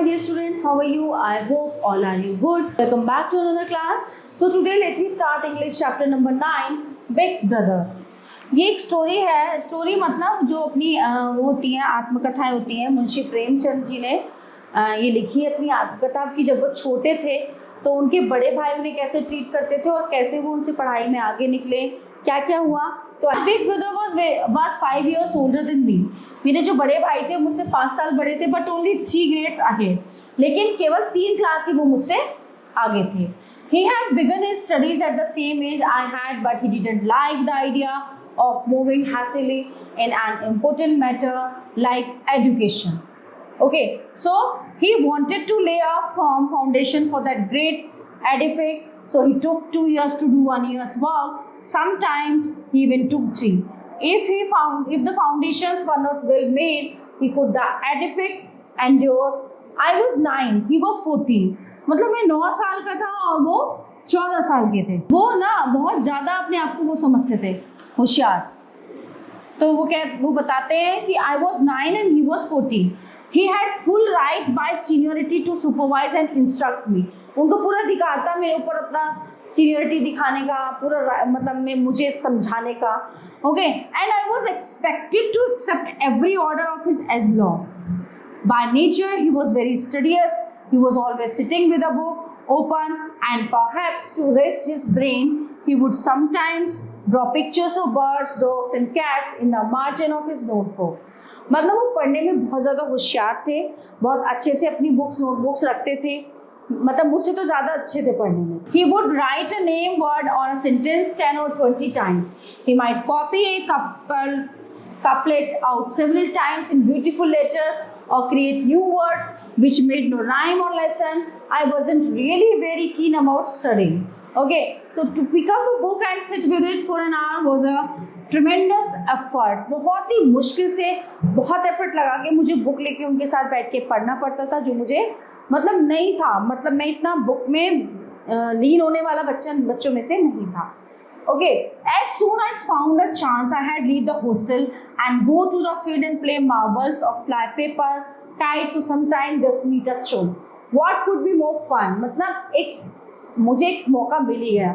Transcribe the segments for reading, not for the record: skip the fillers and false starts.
dear students, how are you? I hope all are you good. Welcome back to another class. So today let me start English chapter number 9, Big Brother. ये एक story है. Story मतलब जो अपनी वो होती हैं, आत्मकथाएं होती हैं. मुंशी प्रेमचंद जी ने ये लिखी है अपनी आत्मकथा कि जब वो छोटे थे तो उनके बड़े भाई उन्हें कैसे ट्रीट करते थे और कैसे वो उनसे पढ़ाई में आगे निकले, क्या क्या हुआ. तो big brother was 5 years older than me. मेरे जो बड़े भाई थे मुझसे 5 साल बड़े थे, बट ओनली 3 grades ahead. लेकिन केवल 3 क्लास ही वो मुझसे आगे थे. He had begun his studies at the same age I had, but he didn't like the idea of moving hastily in an important matter like education. Okay, so he wanted to lay a firm foundation for that great edifice. So he took 2 years to do 1 year's work. Sometimes he even took 3. If the foundations were not well made, he could the edifice endure. I was 9, he was 14. मतलब मैं 9 साल का था और वो 14 साल के थे. वो ना बहुत ज़्यादा अपने आप को वो समझते थे होशियार. तो वो बताते हैं कि I was 9 and he was 14. He had full right by seniority to supervise and instruct me. उनको पूरा अधिकार था मेरे ऊपर अपना सीनियरिटी दिखाने का, पूरा मतलब मुझे समझाने का. Okay, and I was expected to accept every order of his as law. By nature he was very studious. He was always sitting with a book open and perhaps to rest his brain he would sometimes draw pictures of birds, dogs and cats in the margin of his notebook. मतलब वो पढ़ने में बहुत ज़्यादा होशियार थे, बहुत अच्छे से अपनी नोटबुक्स रखते थे, मतलब मुझसे तो ज़्यादा अच्छे थे पढ़ने में. He would write a name word or a sentence 10 or 20 times. He might copy a couplet out several times in beautiful letters or create new words which made no rhyme or lesson. I wasn't really very keen about studying. Okay, so to pick up a book and sit with it for an hour was a tremendous effort. बहुत ही मुश्किल से बहुत effort लगा के मुझे book लेके उनके साथ बैठ के पढ़ना पड़ता था, जो मुझे मतलब नहीं था. मतलब मैं इतना बुक में लीन होने वाला बच्चों में से नहीं था. Okay, as soon as found a chance, I had leave the hostel and go to the field and play marbles of flypaper, kites, or sometimes just meet a chum. What could be more fun? मतलब मुझे एक मौका मिल ही गया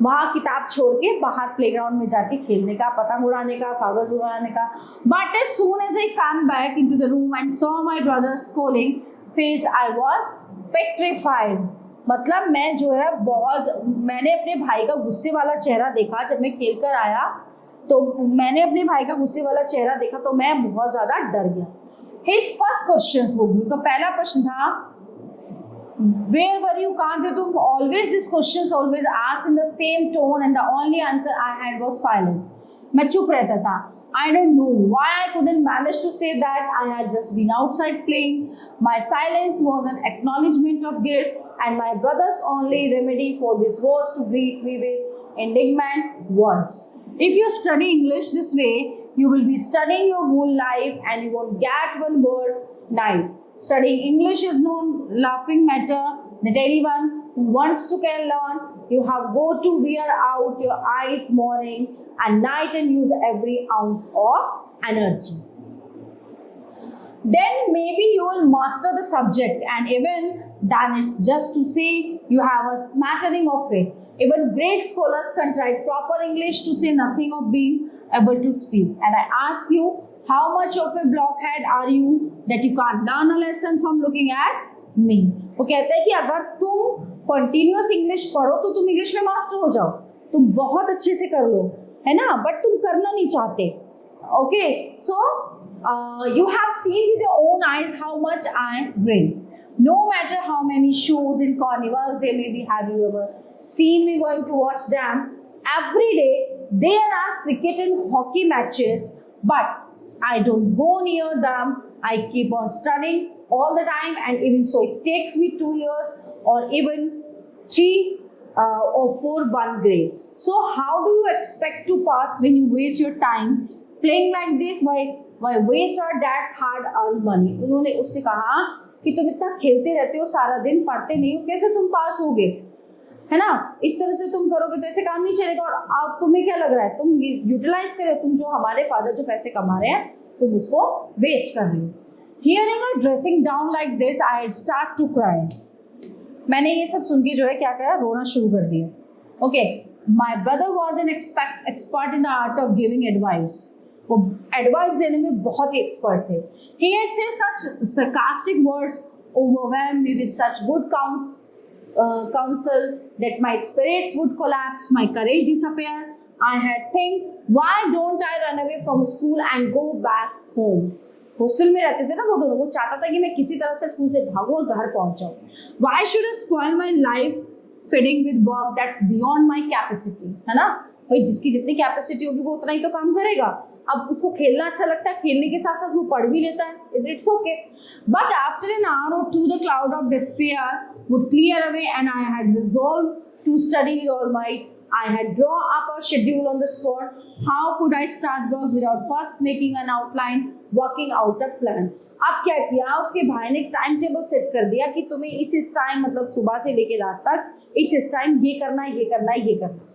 वहाँ किताब छोड़ के बाहर प्लेग्राउंड में जाके खेलने का, पतंग उड़ाने का, कागज उड़ाने का. But as soon as I come back into the room and saw my brothers scowling face, I was petrified. मतलब मैं जो है मैंने अपने भाई का गुस्से वाला चेहरा देखा. जब मैं खेल कर आया तो मैंने अपने भाई का गुस्से वाला चेहरा देखा तो मैं बहुत ज़्यादा डर गया. His first question would be, तो पहला प्रश्न था, where were you? कहाँ थे तुम? Always these questions always asked in the same tone and the only answer I had was silence. मैं चुप रहता था. I don't know why I couldn't manage to say that I had just been outside playing. My silence was an acknowledgement of guilt and my brother's only remedy for this was to greet me with indignant words. If you study English this way, you will be studying your whole life and you won't get one word night. Studying English is no laughing matter that anyone who wants to can learn. You have got to wear out your eyes morning and night and use every ounce of energy. Then maybe you will master the subject, and even then it's just to say you have a smattering of it. Even great scholars can try proper English to say nothing of being able to speak. And I ask you, how much of a blockhead are you that you can't learn a lesson from looking at me? वो कहते हैं कि अगर तुम continuous English पढ़ो तो तुम English में मास्टर हो जाओ, तुम बहुत अच्छे से कर लो, है ना, बट तुम करना नहीं चाहते. Okay, so you have seen with your own eyes how much I bring. No matter how many shows in carnivals they may be, have you ever seen me going to watch them? Every day there are cricket and hockey matches, but I don't go near them. I keep on studying all the time, and even so it takes me 2 years or even 3 or 4 1 grade. So how do you expect to pass when you waste your time playing like this? Why waste our dad's hard earned money? उसने कहा कि तुम इतना खेलते रहते हो सारा दिन, पढ़ते नहीं हो, कैसे तुम पास होगे, है ना. इस तरह से तुम करोगे तो ऐसे काम नहीं चलेगा. और अब तुम्हें क्या लग रहा है, तुम यूटिलाइज करो, तुम जो हमारे फादर जो पैसे कमा रहे हैं तुम उसको वेस्ट कर रहे हो. Hearing her dressing down like this, I had start to cry. मैंने ये सब सुन के जो है क्या करा, रोना शुरू कर दिया. Okay, my brother was an expert in the art of giving advice. वो एडवाइस देने में बहुत ही एक्सपर्ट थे. He had said such sarcastic words, overwhelmed me with such good counsel that my spirits would collapse, my courage disappear. I had think, why don't I run away from school and go back home? Hostel में रहते थे ना वो दोनों, वो चाहता था कि मैं किसी तरह से स्कूल से भागूं और घर पहुंच जाऊं. Why should I spoil my life feeding with work that's beyond my capacity? है ना भाई, जिसकी जितनी कैपेसिटी होगी वो उतना ही तो काम करेगा. अब उसको खेलना अच्छा लगता है, खेलने के साथ साथ वो पढ़ भी लेता है, it's okay. But after an hour or two the cloud of despair would clear away and I had resolved to study with all might. I had drawn up a schedule on the spot. How could I start work without first making an outline, working out a plan? अब क्या किया, उसके भाई ने एक time table set कर दिया कि तुम्हें इस टाइम, मतलब सुबह से लेके रात तक इस टाइम ये करना है, ये करना है, ये करना है.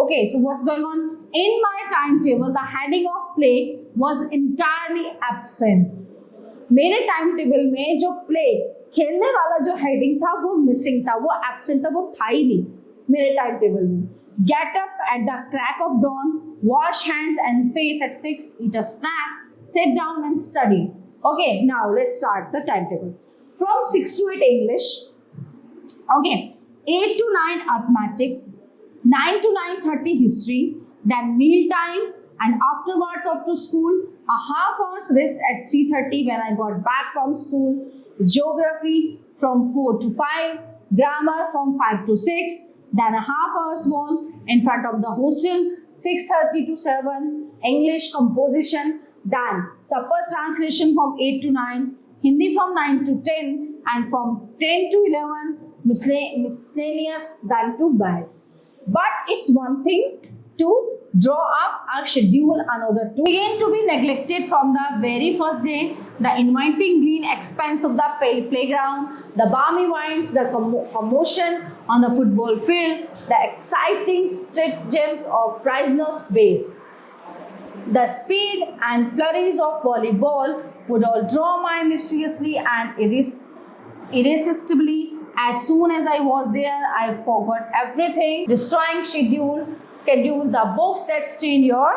Okay, so what's going on? In my timetable, the heading of play was entirely absent. मेरे टाइम टेबल में जो प्ले, खेलने वाला जो हेडिंग था वो मिसिंग था, वो एब्सेंट था, वो था ही नहीं मेरे टाइम टेबल में. Get up at the crack of dawn, wash hands and face at 6, eat a snack, sit down and study. Okay, now let's start the timetable. From 6 to 8 English, okay, 8 to 9 arithmetic, 9 to 9:30 history, then meal time, and afterwards off to school, a half hour's rest at 3:30 when I got back from school, geography from 4 to 5, grammar from 5 to 6, then a half hour's walk in front of the hostel, 6:30 to 7, English composition, then supper translation from 8 to 9, Hindi from 9 to 10, and from 10 to 11, miscellaneous, then to bed. But it's one thing to draw up our schedule, another to begin to be neglected from the very first day. The inviting green expanse of the playground, the balmy winds, the commotion on the football field, the exciting stratagems of prisoners' base, the speed and flurries of volleyball would all draw my mysteriously and irresistibly. As soon as I was there, I forgot everything, destroying schedule, the books that stained your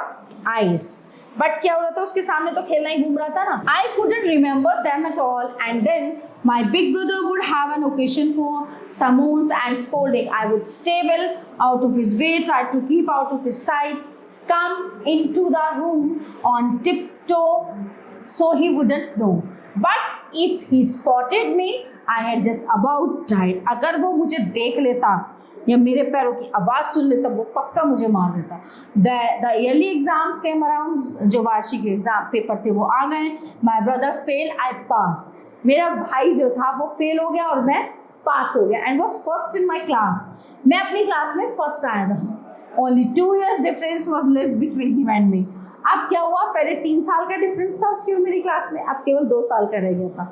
eyes. But क्या हो रहा था, उसके सामने तो खेलना ही घूम रहा था ना. I couldn't remember them at all, and then my big brother would have an occasion for summons and scolding. I would stay well out of his way, try to keep out of his sight, come into the room on tiptoe so he wouldn't know. But if he spotted me, I had just about died. अगर वो मुझे देख लेता या मेरे पैरों की आवाज़ सुन लेता, वो पक्का मुझे मार देता. The yearly exams came around. जो वार्षिक एग्जाम पेपर थे वो आ गए. My brother failed, I passed. मेरा भाई जो था वो फेल हो गया और मैं पास हो गया. And was first in my class. मैं अपनी क्लास में फर्स्ट आया था. Only 2 years difference was left between him and me. अब क्या हुआ, पहले 3 साल का डिफरेंस था उसकी और मेरी क्लास में, अब केवल 2 साल का रह गया था,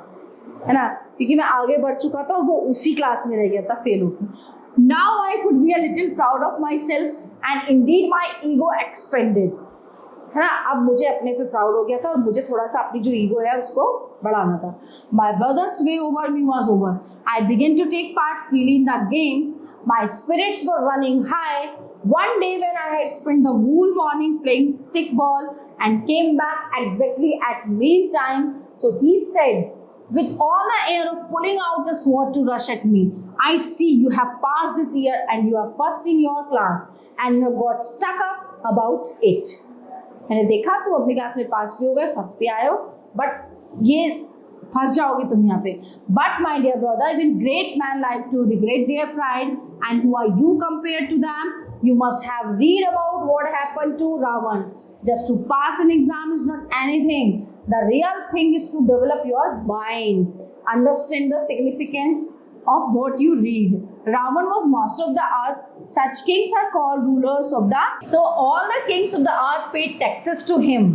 है ना, क्योंकि मैं आगे बढ़ चुका था और वो उसी क्लास में रह गया था फेल होकर. Now I could be a little proud of my self and Indeed my ego expanded, है ना. अब मुझे अपने पे प्राउड हो गया था और मुझे थोड़ा सा अपनी जो ईगो है उसको बढ़ाना था. My brothers way over me was over. I began to take part feeling the games. My spirits were running high. One day when I had spent the whole morning playing stickball and came back exactly at meal time, so he said, with all the air of pulling out a sword to rush at me, I see you have passed this year and you are first in your class and you have got stuck up about it. मैंने देखा तुम अपनी class में पास भी हो गए, first भी आए हो, बट ये फंस जाओगे तुम यहाँ पे. But my dear brother, even great man like to degrade their pride and who are you compare to them. You must have read about what happened to Ravan. Just to pass an exam is not anything. The real thing is to develop your mind, understand the significance of what you read. Ravan was master of the earth. Such kings are called rulers of the. So all the kings of the earth paid taxes to him.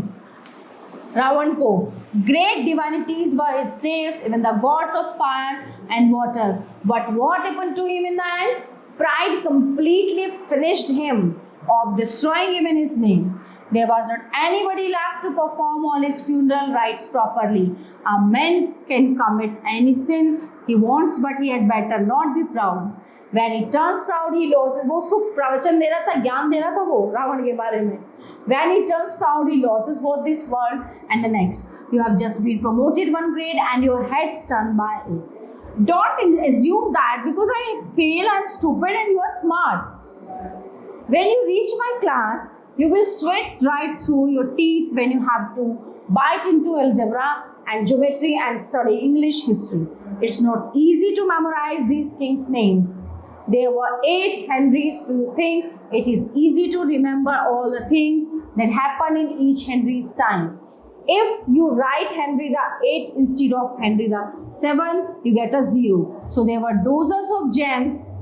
Ravan ko. Great divinities were his slaves, even the gods of fire and water. But what happened to him in the end? Pride completely finished him. of destroying even his name. There was not anybody left to perform all his funeral rites properly. A man can commit any sin he wants, but he had better not be proud. When he turns proud, he loses. वो उसको प्रवचन दे रहा था, ज्ञान दे रहा था वो रावण के बारे में. When he turns proud, he loses both this world and the next. You have just been promoted one grade and your head's turned by it. Don't assume that because I fail, I'm stupid and you are smart. When you reach my class, you will sweat right through your teeth when you have to bite into algebra and geometry and study English history. It's not easy to memorize these kings' names. There were 8 Henrys. Do you think it is easy to remember all the things that happened in each Henry's time? If you write Henry the 8th instead of Henry the 7th, you get a 0. So there were dozens of James,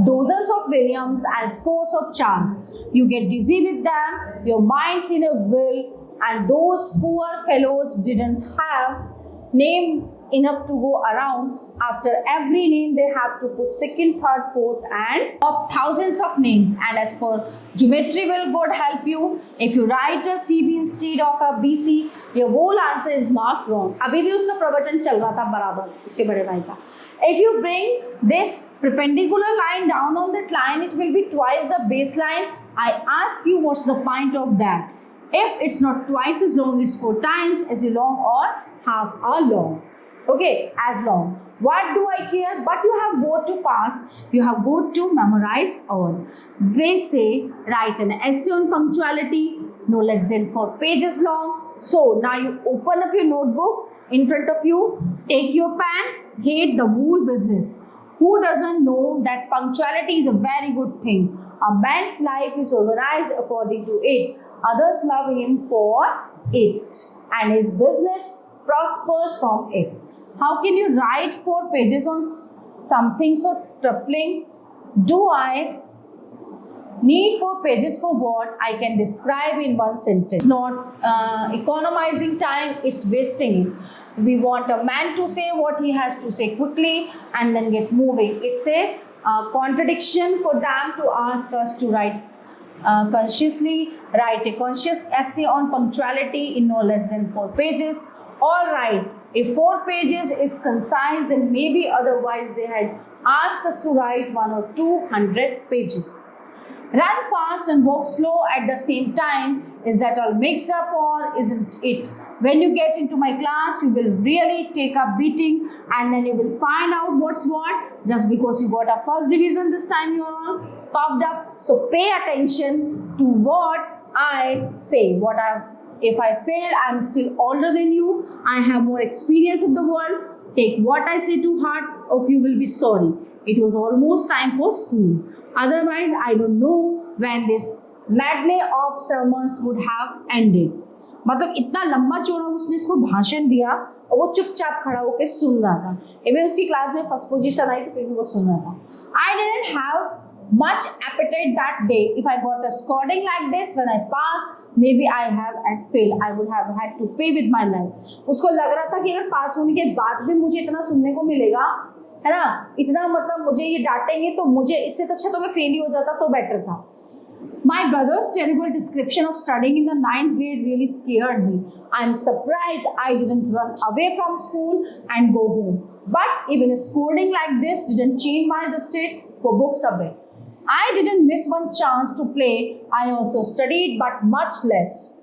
dozens of Williams, and scores of Charles. You get dizzy with them, your mind's in a whirl, and those poor fellows didn't have names enough to go around. After every name, they have to put second, third, fourth, and of thousands of names. And as for geometry, will God help you? If you write a CB instead of a BC, your whole answer is marked wrong. अभी भी उसका प्रवचन चल रहा था बराबर उसके बड़े भाई का. If you bring this perpendicular line down on that line, it will be twice the baseline. I ask you, what's the point of that? If it's not twice as long, it's 4 times as long or half a long. Okay, as long. What do I care? But you have both to pass. You have both to memorize all. They say write an essay on punctuality, no less than 4 pages long. So now you open up your notebook in front of you, take your pen, hate the whole business. Who doesn't know that punctuality is a very good thing? A man's life is organized according to it. Others love him for it, and his business prospers from it. How can you write 4 pages on something so trifling? Do I need 4 pages for what I can describe in 1 sentence? It's not economizing time, it's wasting it. We want a man to say what he has to say quickly and then get moving. It's a contradiction for them to ask us to write consciously, write a conscious essay on punctuality in no less than 4 pages. All right, if 4 pages is concise, then maybe otherwise they had asked us to write 1 or 200 pages. Run fast and walk slow at the same time. Is that all mixed up or isn't it? When you get into my class, you will really take a beating and then you will find out what's what. Just because you got a first division this time, you're all puffed up. So pay attention to what I say. If I fail, I'm still older than you. I have more experience of the world. Take what I say to heart, or you will be sorry. It was almost time for school. Otherwise, I don't know when this medley of sermons would have ended. मतलब इतना लंबा चौड़ा उसने इसको भाषण दिया और वो चुपचाप खड़ा होकर सुन रहा था. इवन उसकी क्लास में फर्स्ट पोजीशन आई तो फिर भी वो सुन रहा था. I didn't have much appetite that day. If I got a scoring like this when I passed, maybe I have and failed. I would have had to pay with my life. उसको लग रहा था कि अगर पास होने के बाद भी मुझे इतना सुनने को मिलेगा, है ना, इतना मतलब मुझे ये डांटेंगे तो मुझे इससे तो अच्छा तो मैं फेल ही हो जाता तो बेटर था. My brother's terrible description of studying in the 9th grade really scared me. I'm surprised I didn't run away from school and go home. But even a scolding like this didn't change my distaste for books a bit. I didn't miss one chance to play. I also studied, but much less.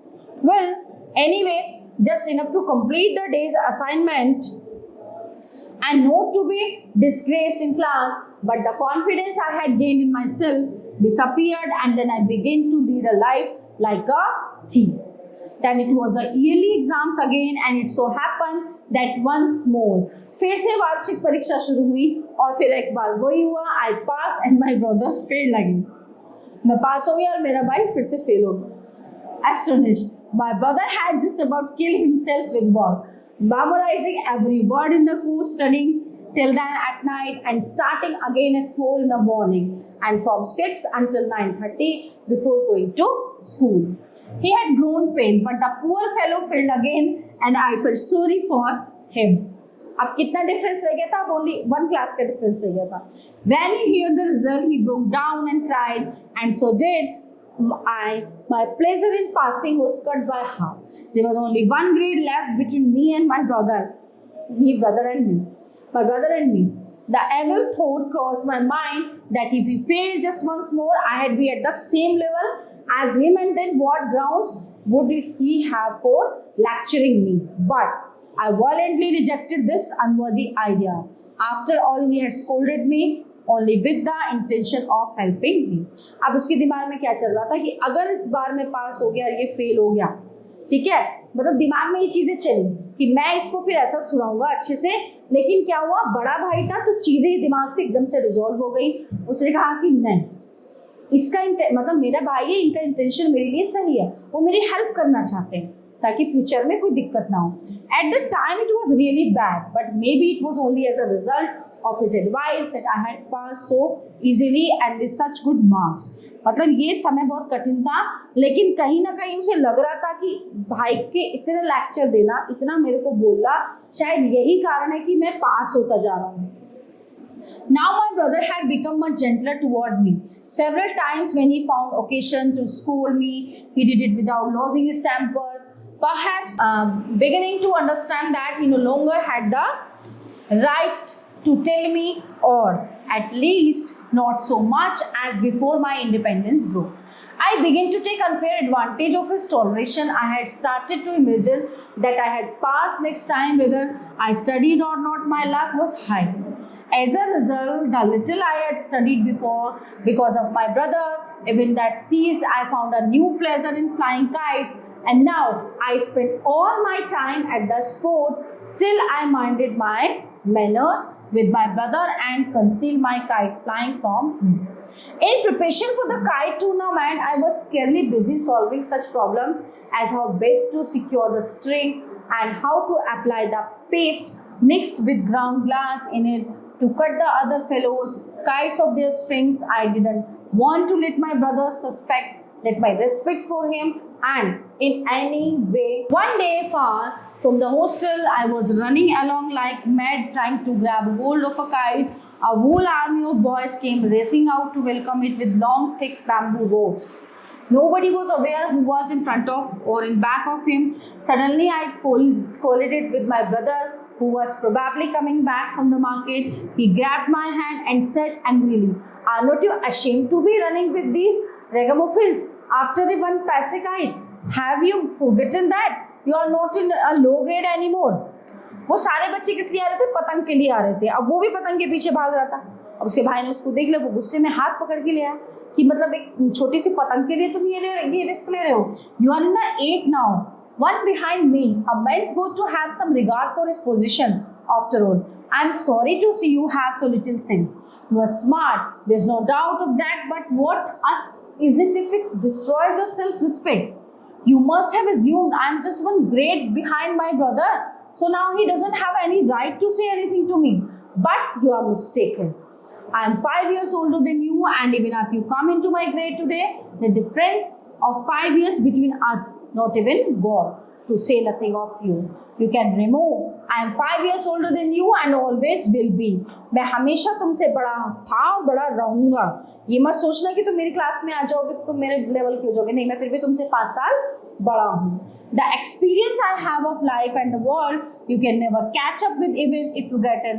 Well, anyway, just enough to complete the day's assignment and not to be disgraced in class. But the confidence I had gained in myself disappeared, and then I began to lead a life like a thief. Then it was the yearly exams again, and it so happened that once more फिर से वार्षिक परीक्षा शुरू हुई और फिर एक बार वही हुआ. आई पास एंड माई ब्रदर फेल लगी. मैं पास हो गया और मेरा भाई फिर से फेल हो गया. Astonished, my brother had just about killed himself with work, memorizing every word in the course, studying till then at night and starting again at 4 in the morning and from 6 until 9:30 before going to school. He had grown pale, but the poor fellow failed again and I felt sorry for him. अब कितना difference रह गया था? अब only 1 class का difference रह गया था. When he heard the result, he broke down and cried, and so did my pleasure in passing was cut by half. There was only one grade left between me and my brother. My brother and me. The evil thought crossed my mind that if he failed just once more, I had be at the same level as him, and then what grounds would he have for lecturing me? But I violently rejected this unworthy idea. After all, he had scolded me only with the intention of helping me. अब उसके दिमाग में क्या चल रहा था कि अगर इस बार मैं पास हो गया और ये फेल हो गया, ठीक है, मतलब दिमाग में ये चीजें चली कि मैं इसको फिर ऐसा सुनाऊंगा अच्छे से. लेकिन क्या हुआ, बड़ा भाई था तो चीजें दिमाग से एकदम से रिजॉल्व हो गई. उसने कहा कि नहीं, इसका मतलब मेरा भाई है, इनका इंटेंशन मेरे लिए सही है, वो मेरी हेल्प करना चाहते हैं ताकि फ्यूचर में कोई दिक्कत ना हो. At the time it was really bad, but maybe it was only as a result of his advice that I had passed so easily and with such good marks. मतलब ये समय बहुत कठिन था, लेकिन कहीं ना कहीं उसे लग रहा था कि भाई के इतने लेक्चर देना, इतना मेरे को बोलना, शायद यही कारण है कि मैं पास होता जा रहा हूँ. Now my brother had become much gentler toward me. Several times when he found occasion to scold me, he did it without losing his temper. Perhaps beginning to understand that he no longer had the right to tell me, or at least not so much as before my independence grew. I began to take unfair advantage of his toleration. I had started to imagine that I had passed next time whether I studied or not. My luck was high. As a result, the little I had studied before because of my brother, even that ceased. I found a new pleasure in flying kites, and now I spend all my time at the sport till I minded my manners with my brother and concealed my kite flying from him. In preparation for the kite tournament, I was scarcely busy solving such problems as how best to secure the string and how to apply the paste mixed with ground glass in it to cut the other fellows' kites of their strings. I didn't want to let my brother suspect that my respect for him and in any way. One day far from the hostel, I was running along like mad trying to grab hold of a kite. A whole army of boys came racing out to welcome it with long thick bamboo ropes. Nobody was aware who was in front of or in back of him. Suddenly I collided with my brother, who was probably coming back from the market. He grabbed my hand and said angrily, "Are not you ashamed to be running with these ragamuffins after the one paise kite? Have you forgotten that you are not in a low grade anymore?" वो सारे बच्चे किस लिए आ रहे थे? पतंग के लिए आ रहे थे. अब वो भी पतंग के पीछे भाग रहा था. अब उसके भाई ने उसको देख लिया, वो गुस्से में हाथ पकड़ के ले आया कि मतलब एक छोटी सी पतंग के लिए तुम ये रिस्क ले रहे हो. You are in the 8 now, one behind me. A man's got to have some regard for his position. After all, I am sorry to see you have so little sense. You are smart, there's no doubt of that, but what is it if it destroys your self-respect? You must have assumed I am just one grade behind my brother, so now he doesn't have any right to say anything to me. But you are mistaken. I am 5 years older than you, and even if you come into my grade today, the difference of 5 years between us, not even God, to say nothing of you. You can remove. I am 5 years older than you and always will be. मैं हमेशा तुमसे बड़ा था और बड़ा रहूंगा. ये मत सोचना कि तुम मेरी क्लास में आ जाओगे तो तुम मेरे लेवल के हो जाओगे. नहीं, मैं फिर भी तुमसे 5 साल बड़ा हूँ. The experience I have of life and the world, you can never catch up with even if you get an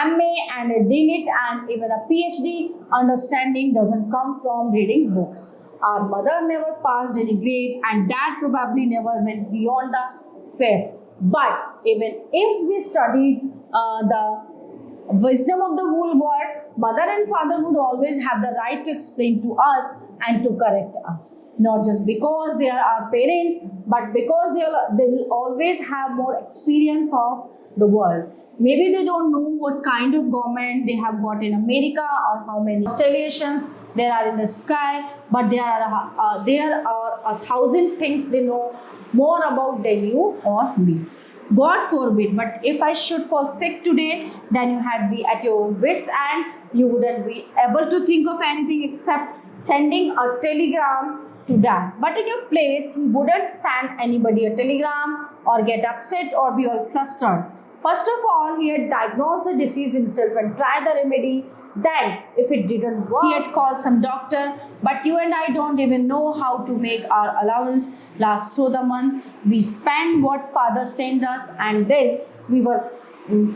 MA and a DLit and even a PhD. Understanding doesn't come from reading books. Our mother never passed any grade and dad probably never went beyond the fifth. But even if we studied the wisdom of the whole world, mother and father would always have the right to explain to us and to correct us. Not just because they are our parents, but because they will always have more experience of the world. Maybe they don't know what kind of government they have got in America or how many constellations there are in the sky, but there are 1,000 things they know more about than you or me. God forbid, but if I should fall sick today, then you had be at your wits' end. You wouldn't be able to think of anything except sending a telegram to dad. But in your place, he wouldn't send anybody a telegram or get upset or be all flustered. First of all, he had diagnosed the disease himself and tried the remedy. Then, if it didn't work, he had called some doctor. But you and I don't even know how to make our allowance last through the month. We spent what father sent us, and then we were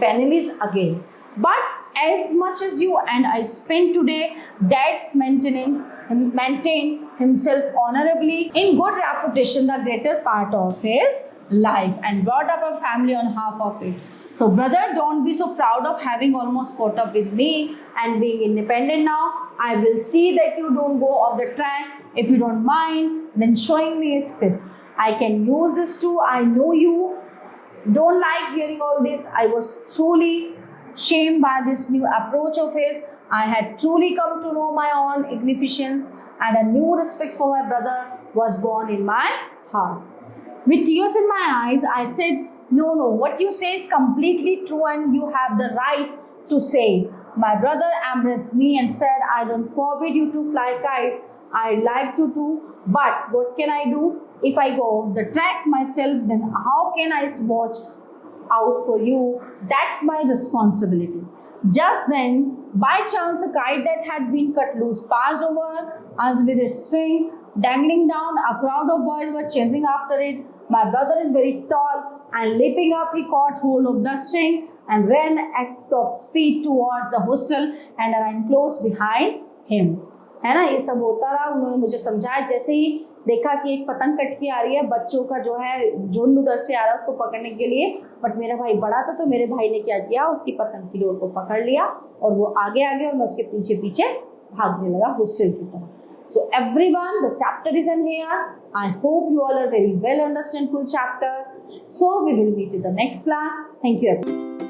penniless again. But as much as you and I spend today, Dad's maintained himself honorably in good reputation the greater part of his life, and brought up a family on half of it. So brother, don't be so proud of having almost caught up with me and being independent now. I will see that you don't go off the track. If you don't mind, then showing me his fist. I can use this too. I know you don't like hearing all this. I was truly shamed by this new approach of his. I had truly come to know my own inefficiency, and a new respect for my brother was born in my heart. With tears in my eyes, I said, no, what you say is completely true and you have the right to say it. My brother embraced me and said, I don't forbid you to fly kites. I like to too, but what can I do? If I go off the track myself, then how can I watch out for you? That's my responsibility. Just then, by chance, a kite that had been cut loose passed over us with its string dangling down. A crowd of boys were chasing after it. My brother is very tall, and leaping up, he caught hold of the string and ran at top speed towards the hostel and ran close behind him. है ना, ये सब होता रहा. उन्होंने मुझे समझाया. जैसे ही देखा कि एक पतंग कट के आ रही है, बच्चों का जो है झुंड उधर से आ रहा है उसको पकड़ने के लिए, बट मेरा भाई बड़ा था तो मेरे भाई ने क्या किया, उसकी पतंग की डोर को पकड़ लिया और वो आगे और मैं उसके पीछे पीछे भागने लगा हॉस्टल की तरफ. So everyone, the chapter is in here. I hope you all are very well understand full chapter. So we will meet in the next class. Thank you everyone.